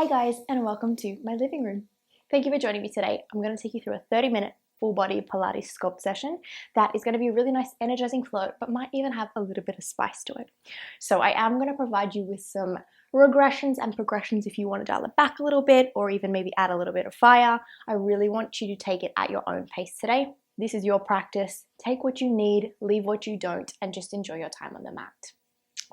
Hi guys, and welcome to my living room. Thank you for joining me today. I'm going to take you through a 30-minute full body Pilates sculpt session that is going to be a really nice energizing flow, but might even have a little bit of spice to it. So I am going to provide you with some regressions and progressions if you want to dial it back a little bit, or even maybe add a little bit of fire. I really want you to take it at your own pace today. This is your practice. Take what you need, leave what you don't, and just enjoy your time on the mat.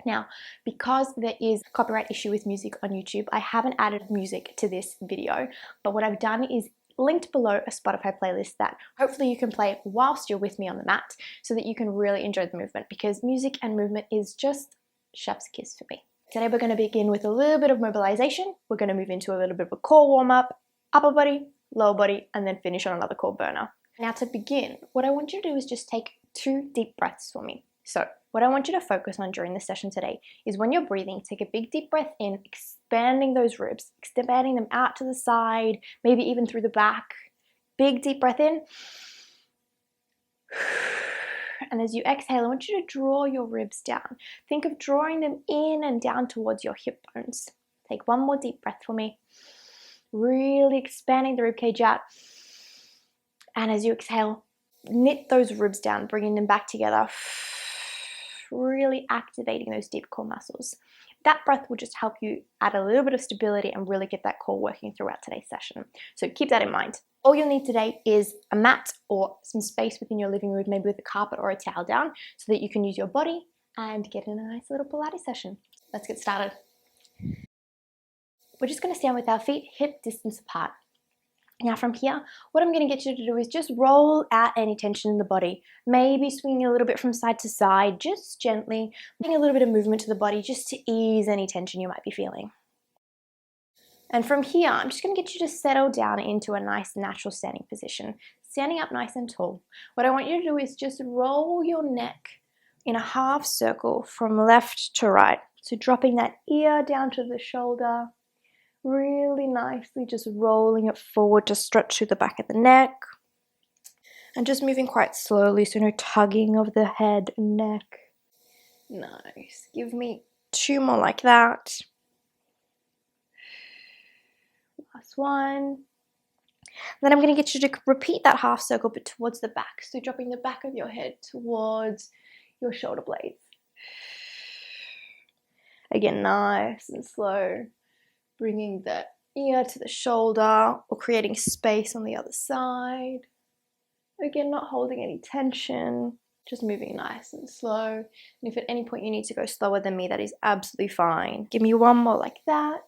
Now, because there is a copyright issue with music on YouTube, I haven't added music to this video, but what I've done is linked below a Spotify playlist that hopefully you can play whilst you're with me on the mat so that you can really enjoy the movement, because music and movement is just chef's kiss for me. Today we're going to begin with a little bit of mobilization. We're going to move into a little bit of a core warm-up, upper body, lower body, and then finish on another core burner. Now to begin, what I want you to do is just take 2 deep breaths for me. So what I want you to focus on during the session today is when you're breathing, take a big deep breath in, expanding those ribs, expanding them out to the side, maybe even through the back. Big deep breath in. And as you exhale, I want you to draw your ribs down. Think of drawing them in and down towards your hip bones. Take one more deep breath for me. Really expanding the ribcage out. And as you exhale, knit those ribs down, bringing them back together. Really activating those deep core muscles. That breath will just help you add a little bit of stability and really get that core working throughout today's session. So keep that in mind. All you'll need today is a mat or some space within your living room, maybe with a carpet or a towel down, so that you can use your body and get in a nice little Pilates session. Let's get started. We're just going to stand with our feet hip distance apart. Now from here, what I'm going to get you to do is just roll out any tension in the body. Maybe swinging a little bit from side to side, just gently, bringing a little bit of movement to the body just to ease any tension you might be feeling. And from here, I'm just going to get you to settle down into a nice natural standing position, standing up nice and tall. What I want you to do is just roll your neck in a half circle from left to right. So dropping that ear down to the shoulder, really nicely just rolling it forward to stretch through the back of the neck, and just moving quite slowly, so no tugging of the head and neck. Nice. Give me 2 more like that. Last one. Then I'm going to get you to repeat that half circle but towards the back, so dropping the back of your head towards your shoulder blades. Again, nice and slow. Bringing the ear to the shoulder or creating space on the other side. Again, not holding any tension, just moving nice and slow. And if at any point you need to go slower than me, that is absolutely fine. Give me 1 more like that.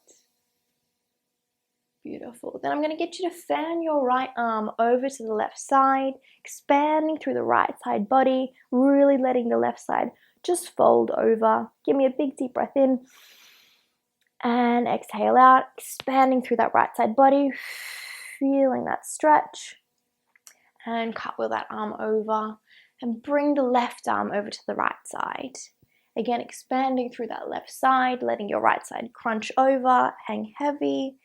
Beautiful. Then I'm going to get you to fan your right arm over to the left side, expanding through the right side body, really letting the left side just fold over. Give me a big deep breath in. And exhale out, expanding through that right side body, feeling that stretch. And cartwheel that arm over and bring the left arm over to the right side. Again, expanding through that left side, letting your right side crunch over, hang heavy.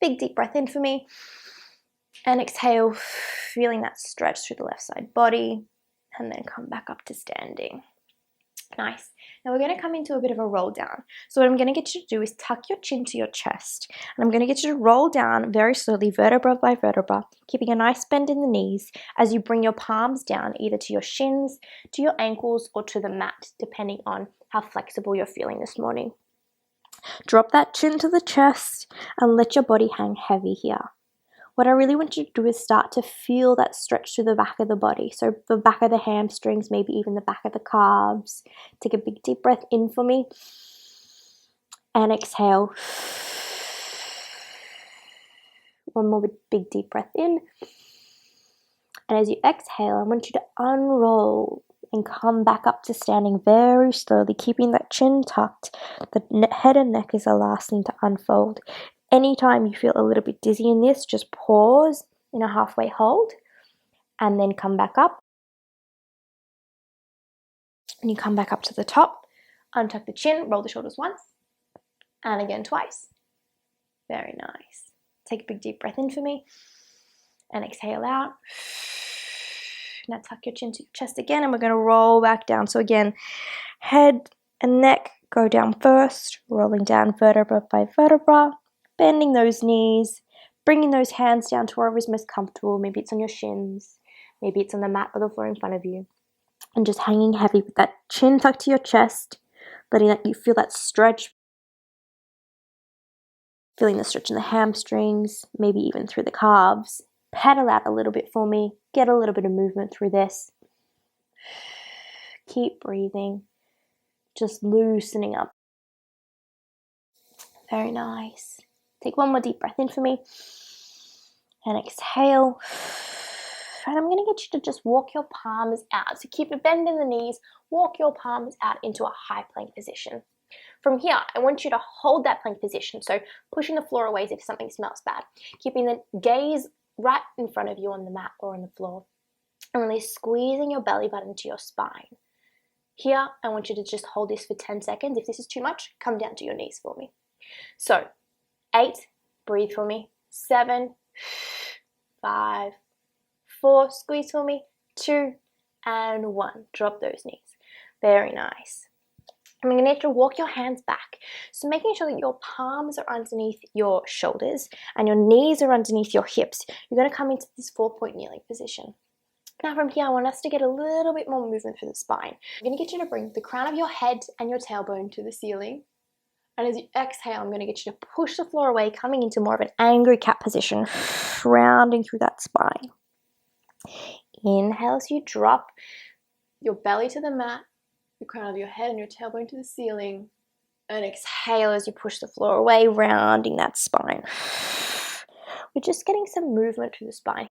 Big deep breath in for me. And exhale, feeling that stretch through the left side body. And then come back up to standing. Nice. Now we're going to come into a bit of a roll down. So what I'm going to get you to do is tuck your chin to your chest. And I'm going to get you to roll down very slowly, vertebra by vertebra, keeping a nice bend in the knees as you bring your palms down either to your shins, to your ankles, or to the mat, depending on how flexible you're feeling this morning. Drop that chin to the chest and let your body hang heavy here. What I really want you to do is start to feel that stretch through the back of the body. So the back of the hamstrings, maybe even the back of the calves. Take a big deep breath in for me. And exhale. 1 more big deep breath in. And as you exhale, I want you to unroll and come back up to standing very slowly, keeping that chin tucked. The head and neck is the last thing to unfold. Anytime you feel a little bit dizzy in this, just pause in a halfway hold and then come back up. And you come back up to the top, untuck the chin, roll the shoulders once, and again twice. Very nice. Take a big deep breath in for me and exhale out. Now tuck your chin to your chest again, and we're going to roll back down. So again, head and neck go down first, rolling down vertebra by vertebra, bending those knees, bringing those hands down to wherever is most comfortable. Maybe it's on your shins, maybe it's on the mat or the floor in front of you. And just hanging heavy with that chin tucked to your chest, letting that you feel that stretch. Feeling the stretch in the hamstrings, maybe even through the calves. Pedal out a little bit for me. Get a little bit of movement through this. Keep breathing. Just loosening up. Very nice. Take one more deep breath in for me. And exhale. And I'm going to get you to just walk your palms out. So keep a bend in the knees. Walk your palms out into a high plank position. From here, I want you to hold that plank position. So pushing the floor away as if something smells bad. Keeping the gaze right in front of you on the mat or on the floor. And really squeezing your belly button to your spine. Here, I want you to just hold this for 10 seconds. If this is too much, come down to your knees for me. So, 8, breathe for me. 7, 5, 4, squeeze for me. 2, and 1. Drop those knees. Very nice. I'm going to need you to walk your hands back. So making sure that your palms are underneath your shoulders and your knees are underneath your hips. You're going to come into this 4-point kneeling position. Now from here, I want us to get a little bit more movement through the spine. I'm going to get you to bring the crown of your head and your tailbone to the ceiling. And as you exhale, I'm going to get you to push the floor away, coming into more of an angry cat position, rounding through that spine. Inhale as you drop your belly to the mat, the crown of your head and your tailbone to the ceiling. And exhale as you push the floor away, rounding that spine. We're just getting some movement through the spine.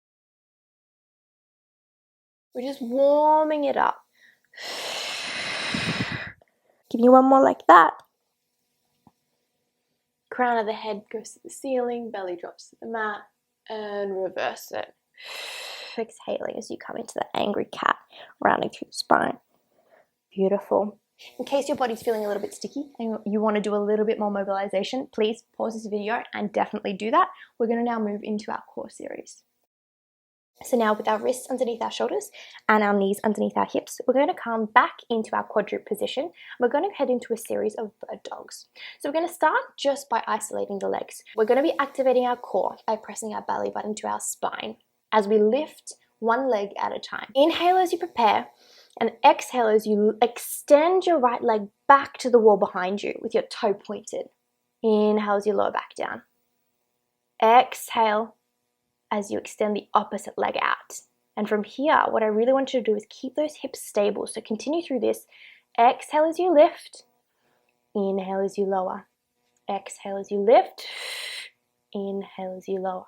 We're just warming it up. Give me one more like that. Crown of the head goes to the ceiling, belly drops to the mat, and reverse it. Exhaling as you come into the angry cat, rounding through the spine. Beautiful. In case your body's feeling a little bit sticky and you want to do a little bit more mobilization, please pause this video and definitely do that. We're going to now move into our core series. So now with our wrists underneath our shoulders and our knees underneath our hips, we're going to come back into our quadruped position. We're going to head into a series of bird dogs. So we're going to start just by isolating the legs. We're going to be activating our core by pressing our belly button to our spine as we lift one leg at a time. Inhale as you prepare, and exhale as you extend your right leg back to the wall behind you with your toe pointed. Inhale as you lower back down. Exhale as you extend the opposite leg out. And from here, what I really want you to do is keep those hips stable. So continue through this. Exhale as you lift. Inhale as you lower. Exhale as you lift. Inhale as you lower.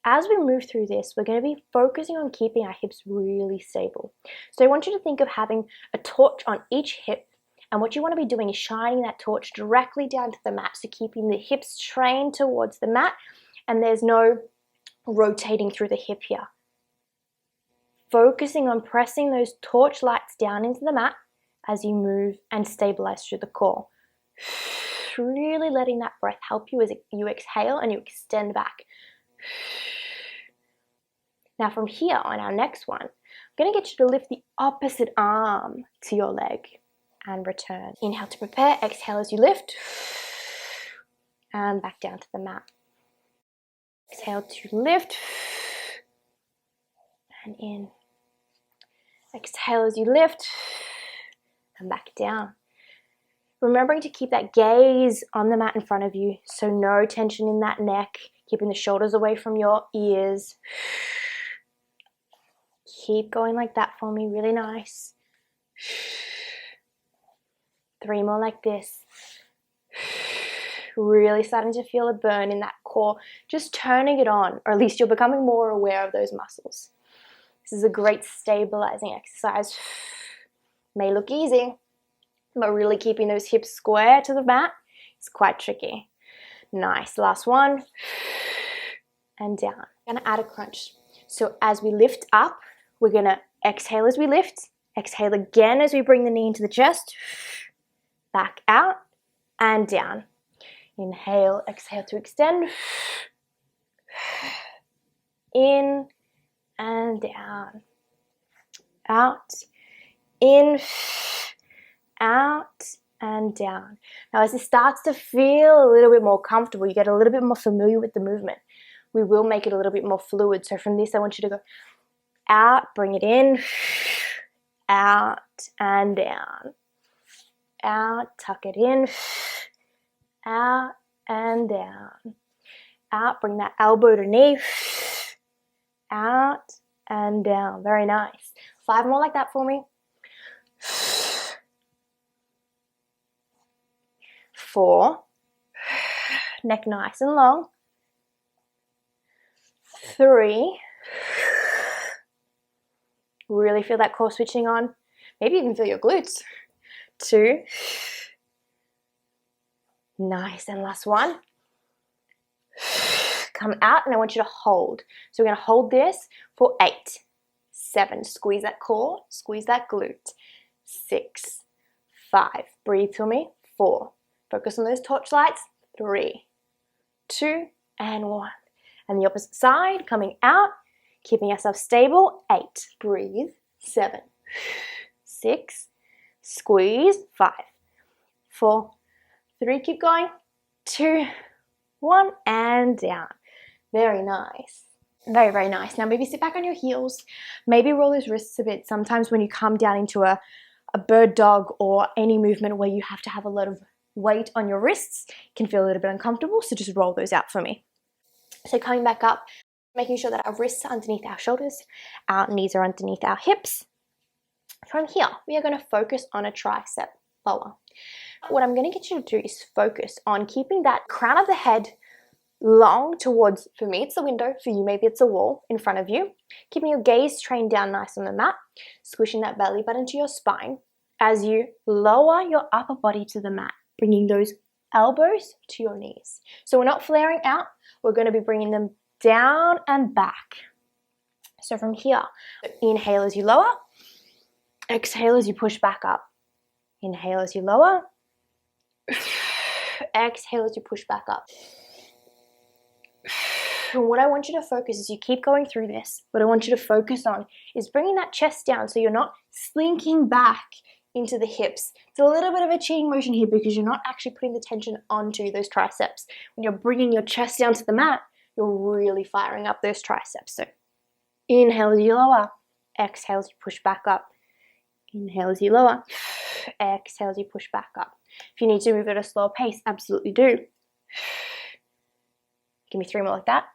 As we move through this, we're going to be focusing on keeping our hips really stable. So I want you to think of having a torch on each hip, and what you want to be doing is shining that torch directly down to the mat, so keeping the hips trained towards the mat, and there's no rotating through the hip here. Focusing on pressing those torch lights down into the mat as you move and stabilize through the core. Really letting that breath help you as you exhale and you extend back. Now from here on our next one, I'm going to get you to lift the opposite arm to your leg and return. Inhale to prepare, exhale as you lift, and back down to the mat. Exhale to lift, and in. Exhale as you lift, and back down. Remembering to keep that gaze on the mat in front of you, so no tension in that neck, keeping the shoulders away from your ears. Keep going like that for me, really nice. 3 more like this. Really starting to feel a burn in that core, just turning it on, or at least you're becoming more aware of those muscles. This is a great stabilizing exercise. May look easy, but really keeping those hips square to the mat is quite tricky. Nice, last one, and down. I'm gonna add a crunch. So as we lift up, we're gonna exhale as we lift, exhale again as we bring the knee into the chest, back out and down. Inhale, exhale to extend, in and down, out, in, out, and down. Now as it starts to feel a little bit more comfortable, you get a little bit more familiar with the movement, we will make it a little bit more fluid. So from this, I want you to go out, bring it in, out and down, out, tuck it in, out and down, out, bring that elbow to knee, out and down. Very nice. 5 more like that for me. 4, neck nice and long. 3, really feel that core switching on. Maybe even feel your glutes. 2, nice, and last one. Come out, and I want you to hold. So we're going to hold this for 8, 7, squeeze that core, squeeze that glute. 6, 5, breathe to me. 4, focus on those torch lights. 3, 2, and 1. And the opposite side, coming out, keeping yourself stable. 8, breathe. 7, 6, squeeze. 5, 4, 3, keep going. 2, 1, and down. Very nice. Very, very nice. Now maybe sit back on your heels. Maybe roll those wrists a bit. Sometimes when you come down into a bird dog or any movement where you have to have a lot of weight on your wrists, it can feel a little bit uncomfortable, so just roll those out for me. So coming back up, making sure that our wrists are underneath our shoulders, our knees are underneath our hips. From here, we are going to focus on a tricep lower. What I'm going to get you to do is focus on keeping that crown of the head long towards, for me it's the window, for you maybe it's a wall in front of you. Keeping your gaze trained down nice on the mat, squishing that belly button to your spine as you lower your upper body to the mat, bringing those elbows to your knees. So we're not flaring out, we're going to be bringing them down and back. So from here, inhale as you lower, exhale as you push back up. Inhale as you lower, exhale as you push back up. And what I want you to focus is you keep going through this. What I want you to focus on is bringing that chest down so you're not slinking back into the hips. It's a little bit of a cheating motion here because you're not actually putting the tension onto those triceps. When you're bringing your chest down to the mat, you're really firing up those triceps. So inhale as you lower, exhale as you push back up. Inhale as you lower, exhale as you push back up. If you need to move at a slower pace, absolutely do. Give me 3 more like that.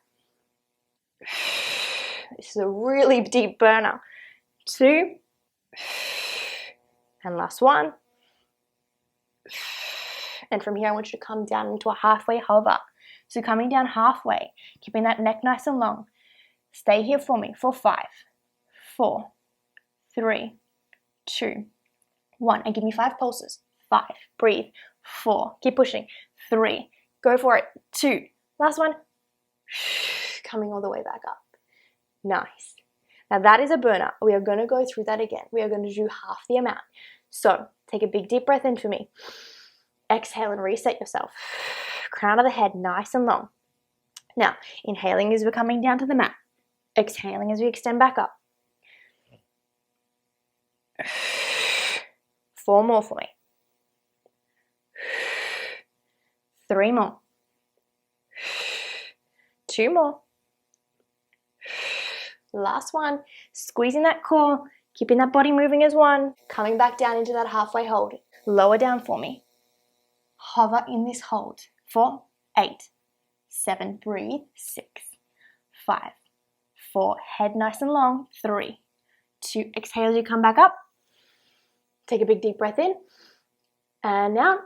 This is a really deep burner. 2, and last 1. And from here, I want you to come down into a halfway hover. So coming down halfway, keeping that neck nice and long. Stay here for me for 5, 4, 3, 2, 1. And give me 5 pulses. 5, breathe. 4, keep pushing. 3, go for it. 2, last 1. Coming all the way back up. Nice. Now that is a burner. We are going to go through that again. We are going to do half the amount. So take a big deep breath in for me. Exhale and reset yourself. Crown of the head nice and long. Now inhaling as we're coming down to the mat. Exhaling as we extend back up. 4 more for me. 3 more. 2 more. Last 1. Squeezing that core, keeping that body moving as 1. Coming back down into that halfway hold. Lower down for me. Hover in this hold for 8, 7, breathe. 6, 5, 4, head nice and long. 3, 2, exhale as you come back up. Take a big deep breath in. And now,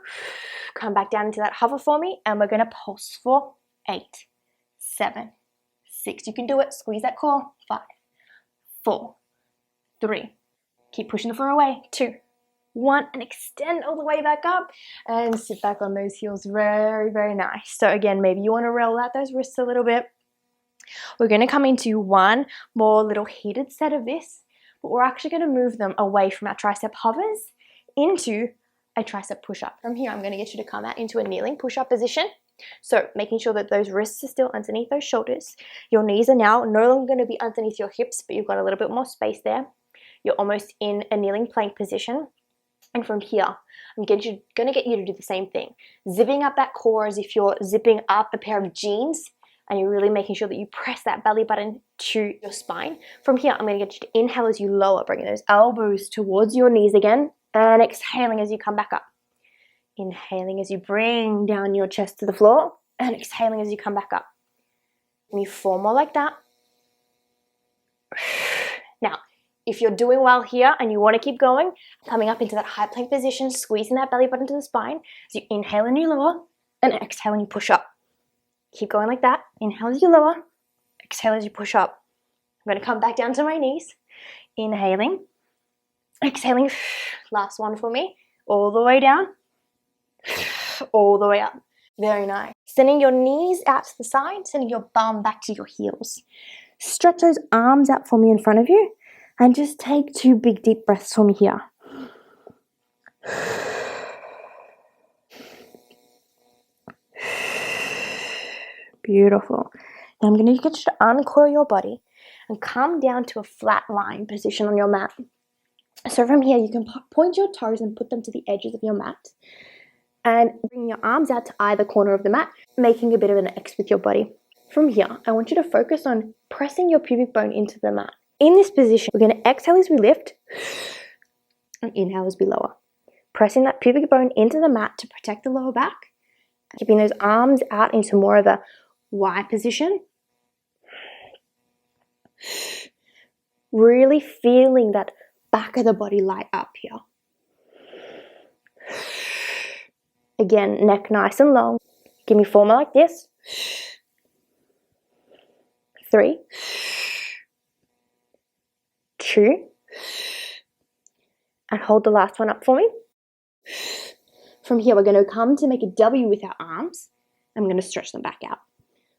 come back down into that hover for me. And we're going to pulse for 8, 7, 6. You can do it. Squeeze that core. 5, 4, 3. Keep pushing the floor away. 2, 1. And extend all the way back up. And sit back on those heels. Very, very nice. So again, maybe you want to roll out those wrists a little bit. We're going to come into one more little heated set of this. But we're actually going to move them away from our tricep hovers into a tricep push-up. From here, I'm going to get you to come out into a kneeling push-up position. So making sure that those wrists are still underneath those shoulders. Your knees are now no longer going to be underneath your hips, but you've got a little bit more space there. You're almost in a kneeling plank position. And from here, I'm going to get you to do the same thing. Zipping up that core as if you're zipping up a pair of jeans, and you're really making sure that you press that belly button to your spine. From here, I'm going to get you to inhale as you lower, bringing those elbows towards your knees again, and exhaling as you come back up. Inhaling as you bring down your chest to the floor, and exhaling as you come back up. Give me 4 more like that. Now, if you're doing well here and you want to keep going, coming up into that high plank position, squeezing that belly button to the spine, as you inhale and you lower, and exhale and you push up. Keep going like that. Inhale as you lower, exhale as you push up. I'm going to come back down to my knees. Inhaling, exhaling. Last one for me. All the way down, all the way up. Very nice. Sending your knees out to the side, sending your bum back to your heels. Stretch those arms out for me in front of you, and just take 2 big deep breaths for me here. Beautiful. Now I'm going to get you to uncoil your body and come down to a flat lying position on your mat. So from here, you can point your toes and put them to the edges of your mat, and bring your arms out to either corner of the mat, making a bit of an X with your body. From here, I want you to focus on pressing your pubic bone into the mat. In this position, we're going to exhale as we lift, and inhale as we lower. Pressing that pubic bone into the mat to protect the lower back, keeping those arms out into more of a Y position. Really feeling that back of the body light up here. Again, neck nice and long. Give me 4 more like this. 3, 2, and hold the last one up for me. From here, we're going to come to make a W with our arms. I'm going to stretch them back out.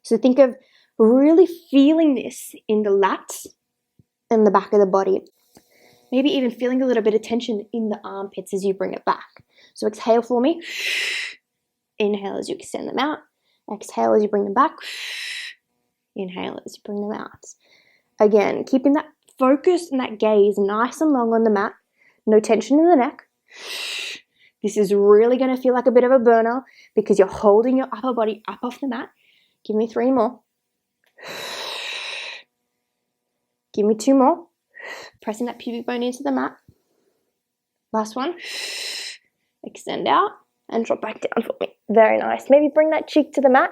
So think of really feeling this in the lats and the back of the body. Maybe even feeling a little bit of tension in the armpits as you bring it back. So exhale for me. Inhale as you extend them out. Exhale as you bring them back. Inhale as you bring them out. Again, keeping that focus and that gaze nice and long on the mat. No tension in the neck. This is really going to feel like a bit of a burner because you're holding your upper body up off the mat. Give me 3 more. Give me 2 more. Pressing that pubic bone into the mat. Last one. Extend out and drop back down for me. Very nice. Maybe bring that cheek to the mat.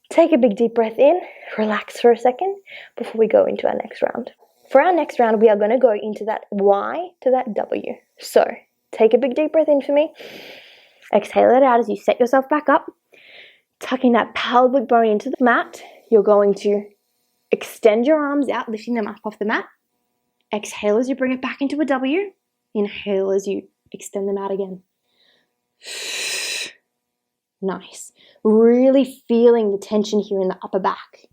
Take a big deep breath in. Relax for a second before we go into our next round. For our next round, we are going to go into that Y to that W. So take a big deep breath in for me. Exhale it out as you set yourself back up. Tucking that pelvic bone into the mat. You're going to extend your arms out, lifting them up off the mat. Exhale as you bring it back into a W. Inhale as you extend them out again. Nice. Really feeling the tension here in the upper back.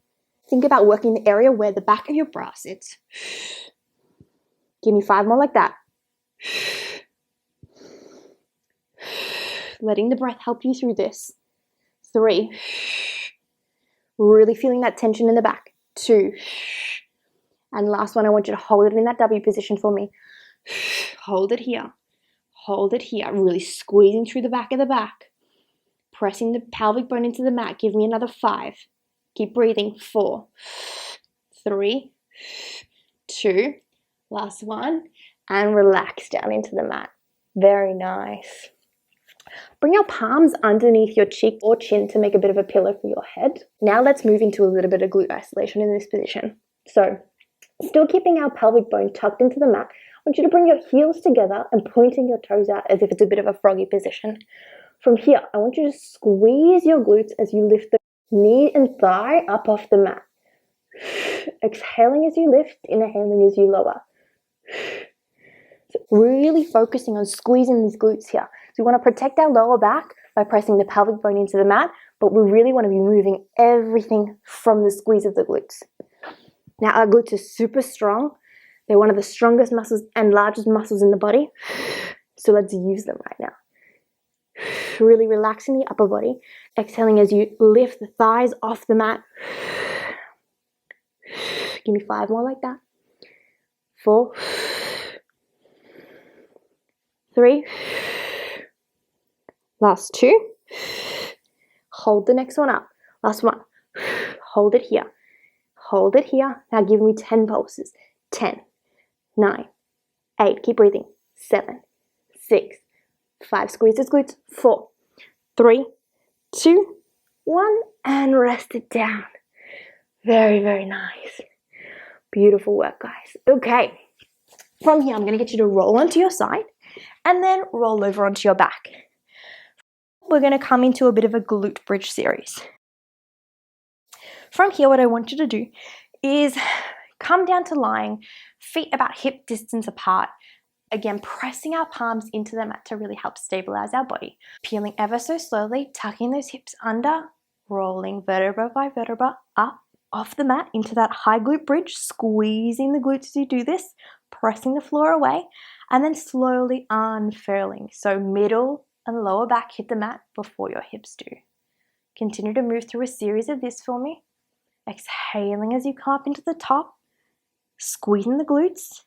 Think about working the area where the back of your bra sits. Give me 5 more like that. Letting the breath help you through this. 3. Really feeling that tension in the back. 2. And last one, I want you to hold it in that W position for me. Hold it here. Hold it here. Really squeezing through the back of the back. Pressing the pelvic bone into the mat. Give me another 5. Keep breathing. 4, 3, 2. Last one. And relax down into the mat. Very nice. Bring your palms underneath your cheek or chin to make a bit of a pillow for your head. Now let's move into a little bit of glute isolation in this position. So, still keeping our pelvic bone tucked into the mat, I want you to bring your heels together and pointing your toes out as if it's a bit of a froggy position. From here, I want you to squeeze your glutes as you lift the knee and thigh up off the mat. Exhaling as you lift, inhaling as you lower. So really focusing on squeezing these glutes here. So we want to protect our lower back by pressing the pelvic bone into the mat, but we really want to be moving everything from the squeeze of the glutes. Now our glutes are super strong. They're one of the strongest muscles and largest muscles in the body. So let's use them right now. Really relaxing the upper body. Exhaling as you lift the thighs off the mat. Give me 5 more like that. 4, 3. Last 2. Hold the next one up. Last 1. Hold it here. Hold it here. Now give me 10 pulses. 10, 9, 8. Keep breathing. 7, 6, 5. Squeeze those glutes. 4, 3, 2, 1. And rest it down. Very, very nice. Beautiful work, guys. Okay. From here, I'm going to get you to roll onto your side and then roll over onto your back. We're going to come into a bit of a glute bridge series. From here, what I want you to do is come down to lying, feet about hip distance apart. Again, pressing our palms into the mat to really help stabilize our body. Peeling ever so slowly, tucking those hips under, rolling vertebra by vertebra up off the mat into that high glute bridge, squeezing the glutes as you do this, pressing the floor away, and then slowly unfurling. So middle and lower back hit the mat before your hips do. Continue to move through a series of this for me. Exhaling as you come up into the top, squeezing the glutes,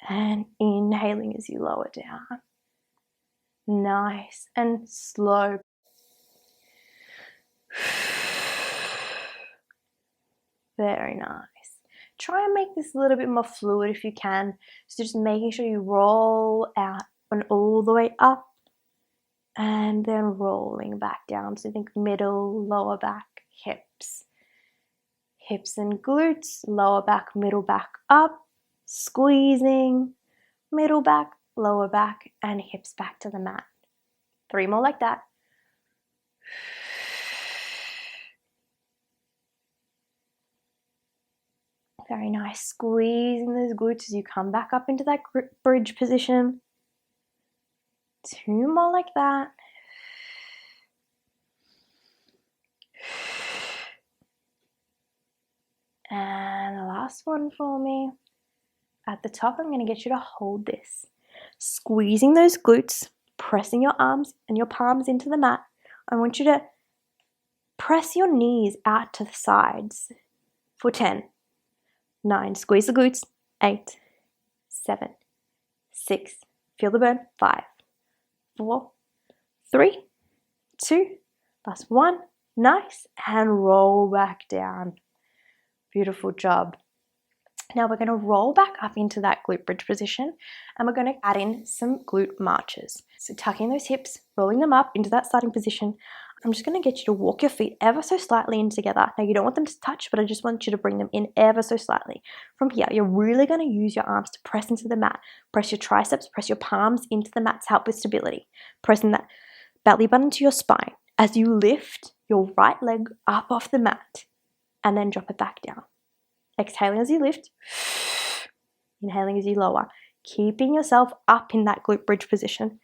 and inhaling as you lower down. Nice and slow. Very nice. Try and make this a little bit more fluid if you can. So just making sure you roll out and all the way up and then rolling back down. So think middle, lower back, hips. Hips and glutes, lower back, middle back up, squeezing, middle back, lower back, and hips back to the mat. 3 more like that. Very nice. Squeezing those glutes as you come back up into that bridge position. 2 more like that. And the last one for me. At the top, I'm going to get you to hold this. Squeezing those glutes, pressing your arms and your palms into the mat. I want you to press your knees out to the sides for 10, 9, squeeze the glutes, 8, 7, 6, feel the burn, 5, 4, 3, 2, last 1, nice, and roll back down. Beautiful job. Now we're going to roll back up into that glute bridge position and we're going to add in some glute marches. So tucking those hips, rolling them up into that starting position. I'm just going to get you to walk your feet ever so slightly in together. Now you don't want them to touch, but I just want you to bring them in ever so slightly. From here, you're really going to use your arms to press into the mat. Press your triceps, press your palms into the mat to help with stability. Pressing that belly button to your spine as you lift your right leg up off the mat and then drop it back down. Exhaling as you lift, inhaling as you lower, keeping yourself up in that glute bridge position.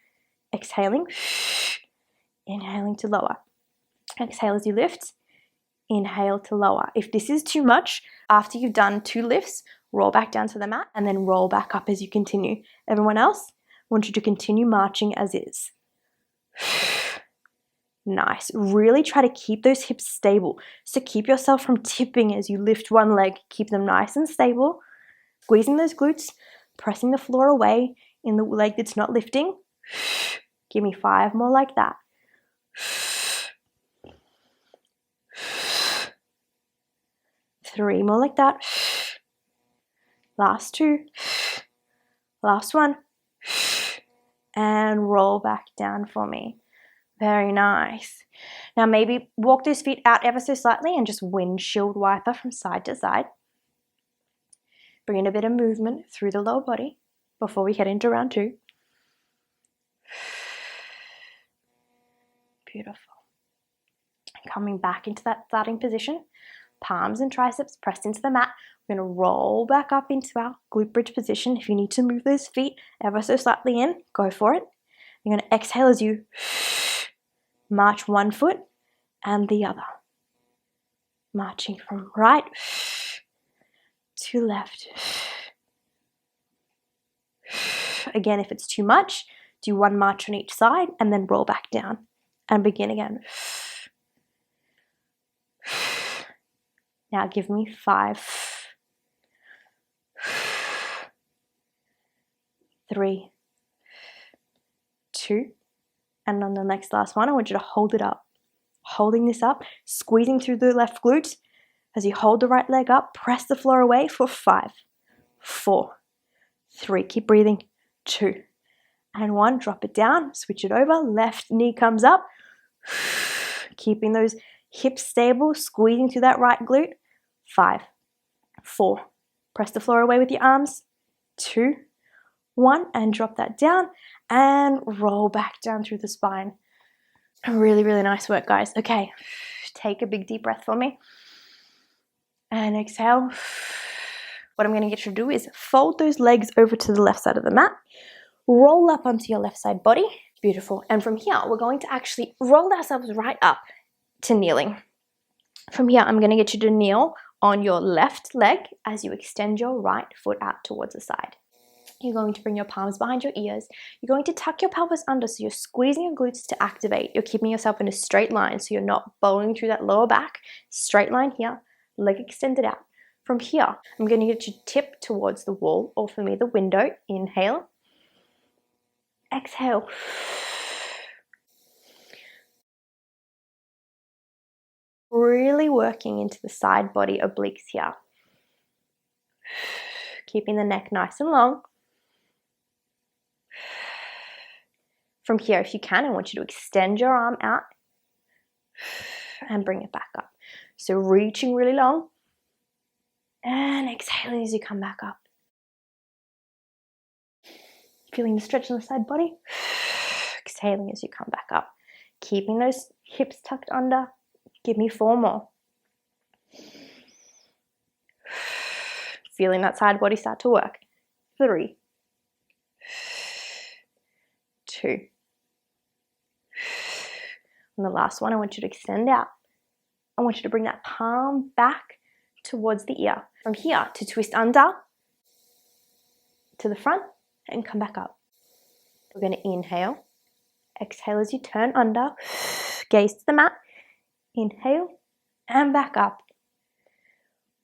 Exhaling, inhaling to lower. Exhale as you lift, inhale to lower. If this is too much, after you've done 2 lifts, roll back down to the mat and then roll back up as you continue. Everyone else, I want you to continue marching as is. Nice. Really try to keep those hips stable. So keep yourself from tipping as you lift one leg. Keep them nice and stable. Squeezing those glutes, pressing the floor away in the leg that's not lifting. Give me 5 more like that. 3 more like that. Last 2. Last 1. And roll back down for me. Very nice. Now maybe walk those feet out ever so slightly and just windshield wiper from side to side. Bring in a bit of movement through the lower body before we head into round 2. Beautiful. Coming back into that starting position. Palms and triceps pressed into the mat. We're going to roll back up into our glute bridge position. If you need to move those feet ever so slightly in, go for it. You're going to exhale as you march one foot and the other. Marching from right to left. Again, if it's too much, do 1 march on each side and then roll back down and begin again. Now give me 5, 3, 2. And on the next last one, I want you to hold it up. Holding this up, squeezing through the left glute. As you hold the right leg up, press the floor away for 5, 4, 3. Keep breathing. 2 and 1. Drop it down. Switch it over. Left knee comes up. Keeping those hips stable, squeezing through that right glute. 5, 4. Press the floor away with your arms. 2, 1. And drop that down and roll back down through the spine. Really, really nice work, guys. Okay, take a big deep breath for me. And exhale. What I'm going to get you to do is fold those legs over to the left side of the mat. Roll up onto your left side body. Beautiful. And from here, we're going to actually roll ourselves right up to kneeling. From here, I'm going to get you to kneel on your left leg as you extend your right foot out towards the side. You're going to bring your palms behind your ears. You're going to tuck your pelvis under, so you're squeezing your glutes to activate. You're keeping yourself in a straight line, so you're not bowing through that lower back. Straight line here, leg extended out. From here, I'm going to get you to tip towards the wall, or for me, the window. Inhale. Exhale. Really working into the side body obliques here. Keeping the neck nice and long. From here, if you can, I want you to extend your arm out and bring it back up. So reaching really long and exhaling as you come back up. Feeling the stretch on the side body. Exhaling as you come back up. Keeping those hips tucked under. Give me 4 more. Feeling that side body start to work. 3, 2. And the last one, I want you to extend out. I want you to bring that palm back towards the ear. From here to twist under, to the front, and come back up. We're going to inhale. Exhale as you turn under. Gaze to the mat. Inhale and back up.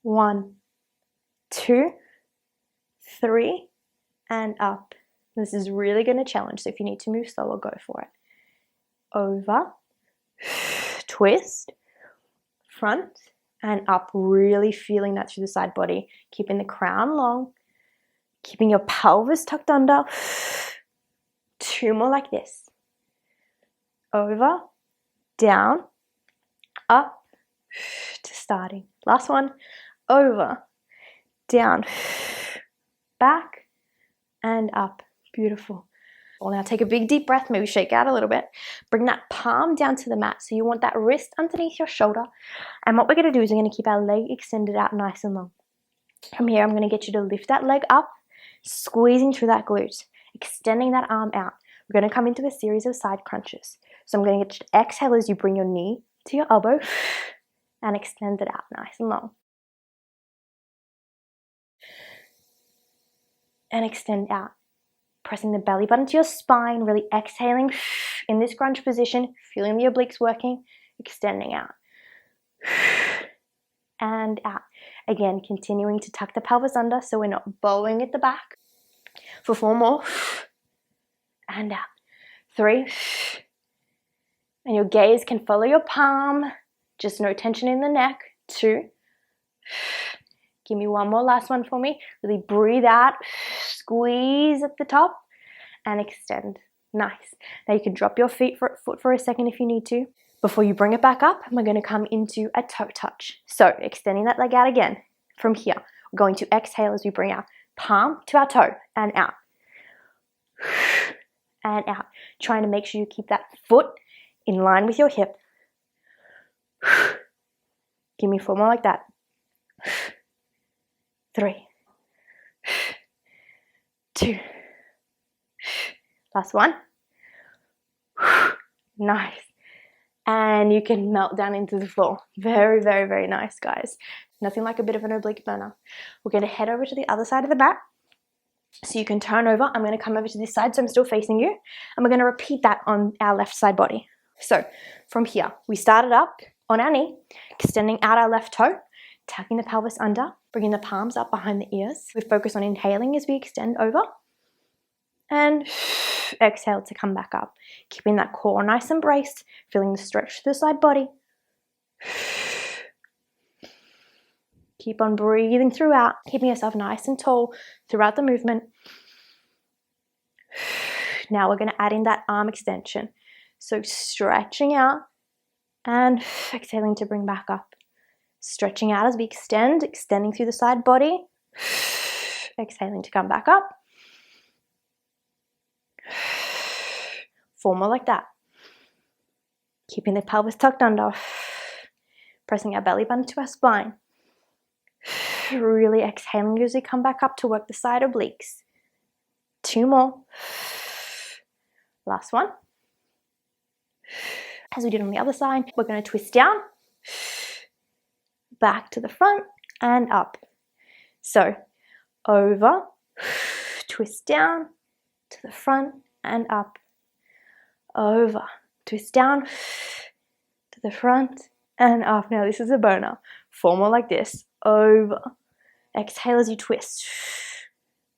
1, 2, 3, and up. This is really going to challenge, so if you need to move slower, go for it. Over, twist, front, and up. Really feeling that through the side body. Keeping the crown long. Keeping your pelvis tucked under. 2 more like this. Over, down, up, to starting. Last one. Over, down, back, and up. Beautiful. Well, now take a big deep breath, maybe shake out a little bit. Bring that palm down to the mat. So you want that wrist underneath your shoulder. And what we're going to do is we're going to keep our leg extended out nice and long. From here, I'm going to get you to lift that leg up, squeezing through that glute, extending that arm out. We're going to come into a series of side crunches. So I'm going to get you to exhale as you bring your knee to your elbow and extend it out nice and long. And extend out. Pressing the belly button to your spine, really exhaling in this crunch position, feeling the obliques working, extending out. And out. Again, continuing to tuck the pelvis under so we're not bowing at the back. For 4 more. And out. 3. And your gaze can follow your palm. Just no tension in the neck. 2. Give me 1 more, last one for me. Really breathe out, squeeze at the top, and extend. Nice. Now you can drop your foot for a second if you need to. Before you bring it back up, we're going to come into a toe touch. So extending that leg out again. From here, we're going to exhale as we bring our palm to our toe and out. And out. Trying to make sure you keep that foot in line with your hip. Give me 4 more like that. 3, 2, last one. Nice. And you can melt down into the floor. Very, very, very nice, guys. Nothing like a bit of an oblique burner. We're going to head over to the other side of the mat. So you can turn over. I'm going to come over to this side, so I'm still facing you. And we're going to repeat that on our left side body. So from here, we started up on our knee, extending out our left toe, tucking the pelvis under, bringing the palms up behind the ears. We focus on inhaling as we extend over and exhale to come back up. Keeping that core nice and braced, feeling the stretch through the side body. Keep on breathing throughout, keeping yourself nice and tall throughout the movement. Now we're going to add in that arm extension. So stretching out and exhaling to bring back up. Stretching out as we extend, extending through the side body. Exhaling to come back up. 4 more like that. Keeping the pelvis tucked under. Pressing our belly button to our spine. Really exhaling as we come back up to work the side obliques. 2 more. Last one. As we did on the other side, we're going to twist down, back to the front and up. So over, twist down to the front and up. Over, twist down to the front and up. Now this is a boner. 4 more like this. Over. Exhale as you twist.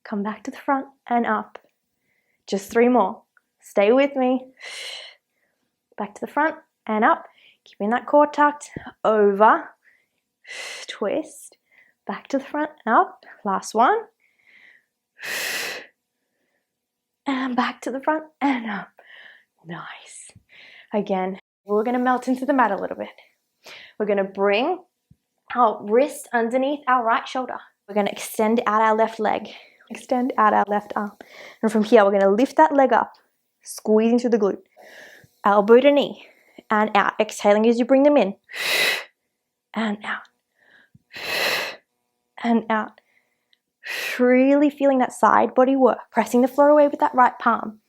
Come back to the front and up. Just 3 more. Stay with me. Back to the front and up. Keeping that core tucked. Over. Twist. Back to the front and up. Last one. And back to the front and up. Nice. Again, we're going to melt into the mat a little bit. We're going to bring our wrist underneath our right shoulder. We're going to extend out our left leg. Extend out our left arm. And from here, we're going to lift that leg up, squeezing through the glute. Elbow to knee and out. Exhaling as you bring them in. And out. And out. Really feeling that side body work. Pressing the floor away with that right palm.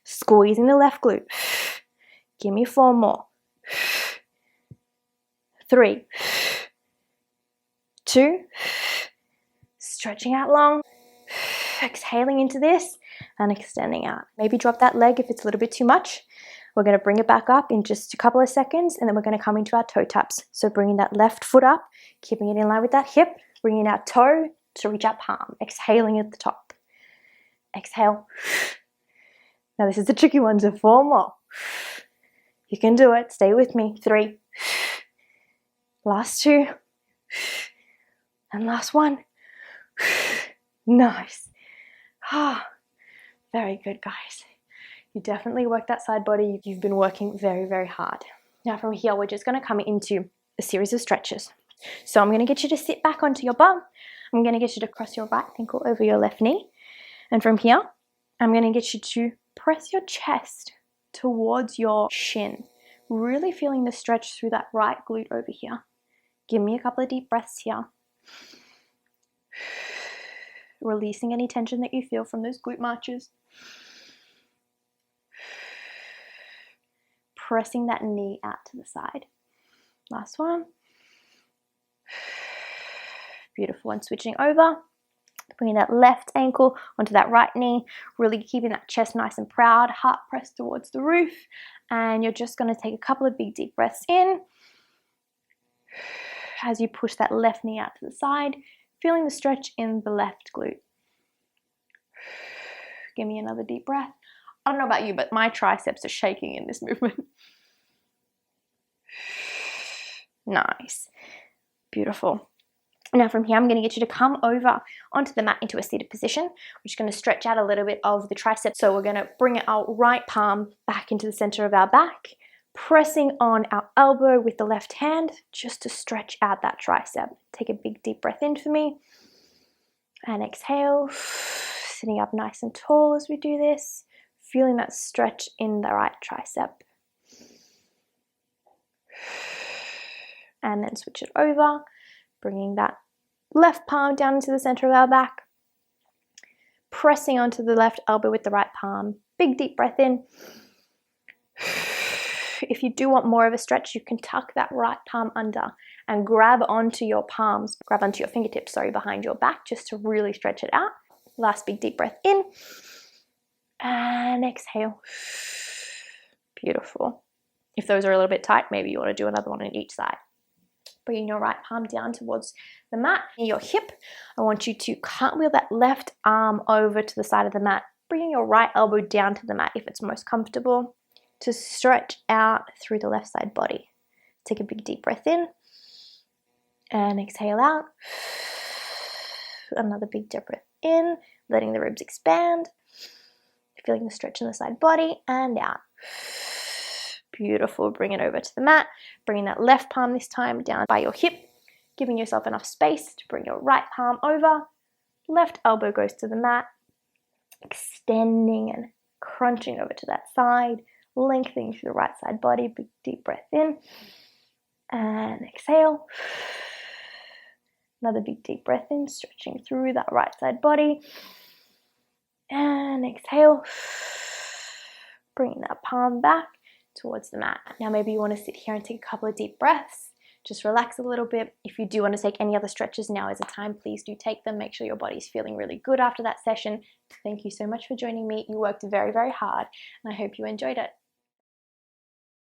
Squeezing the left glute. Give me 4 more. 3. 2. Stretching out long. Exhaling into this and extending out. Maybe drop that leg if it's a little bit too much. We're going to bring it back up in just a couple of seconds, and then we're going to come into our toe taps. So bringing that left foot up, keeping it in line with that hip, bringing our toe to reach our palm. Exhaling at the top. Exhale. Now this is the tricky one, so 4 more. You can do it. Stay with me. 3. Last 2. And last 1. Nice. Ah, very good, guys. You definitely worked that side body. You've been working very, very hard. Now from here, we're just going to come into a series of stretches. So I'm going to get you to sit back onto your bum. I'm going to get you to cross your right ankle over your left knee. And from here, I'm going to get you to press your chest towards your shin. Really feeling the stretch through that right glute over here. Give me a couple of deep breaths here. Releasing any tension that you feel from those glute marches. Pressing that knee out to the side. Last one. Beautiful. And switching over. Bringing that left ankle onto that right knee. Really keeping that chest nice and proud. Heart pressed towards the roof. And you're just going to take a couple of big deep breaths in. As you push that left knee out to the side. Feeling the stretch in the left glute. Give me another deep breath. I don't know about you, but my triceps are shaking in this movement. Nice. Beautiful. Now from here, I'm going to get you to come over onto the mat into a seated position. We're just going to stretch out a little bit of the tricep. So we're going to bring our right palm back into the center of our back, pressing on our elbow with the left hand just to stretch out that tricep. Take a big deep breath in for me. And exhale. Sitting up nice and tall as we do this. Feeling that stretch in the right tricep. And then switch it over. Bringing that left palm down into the center of our back. Pressing onto the left elbow with the right palm. Big deep breath in. If you do want more of a stretch, you can tuck that right palm under and grab onto your palms, grab onto your fingertips, sorry, behind your back just to really stretch it out. Last big deep breath in and exhale. Beautiful. If those are a little bit tight, maybe you want to do another one on each side. Bringing your right palm down towards the mat, near your hip. I want you to cartwheel that left arm over to the side of the mat bringing your right elbow down to the mat if it's most comfortable to stretch out through the left side body. Take a big deep breath in and exhale out. Another big deep breath in, letting the ribs expand, feeling the stretch in the side body, and out. Beautiful. Bring it over to the mat, bringing that left palm this time down by your hip, giving yourself enough space to bring your right palm over. Left elbow goes to the mat, extending and crunching over to that side, lengthening through the right side body. Big deep breath in and exhale. Another big deep breath in, stretching through that right side body. And exhale. Bringing that palm back towards the mat. Now maybe you want to sit here and take a couple of deep breaths. Just relax a little bit. If you do want to take any other stretches, now is the time. Please do take them. Make sure your body's feeling really good after that session. Thank you so much for joining me. You worked very, very hard, and I hope you enjoyed it.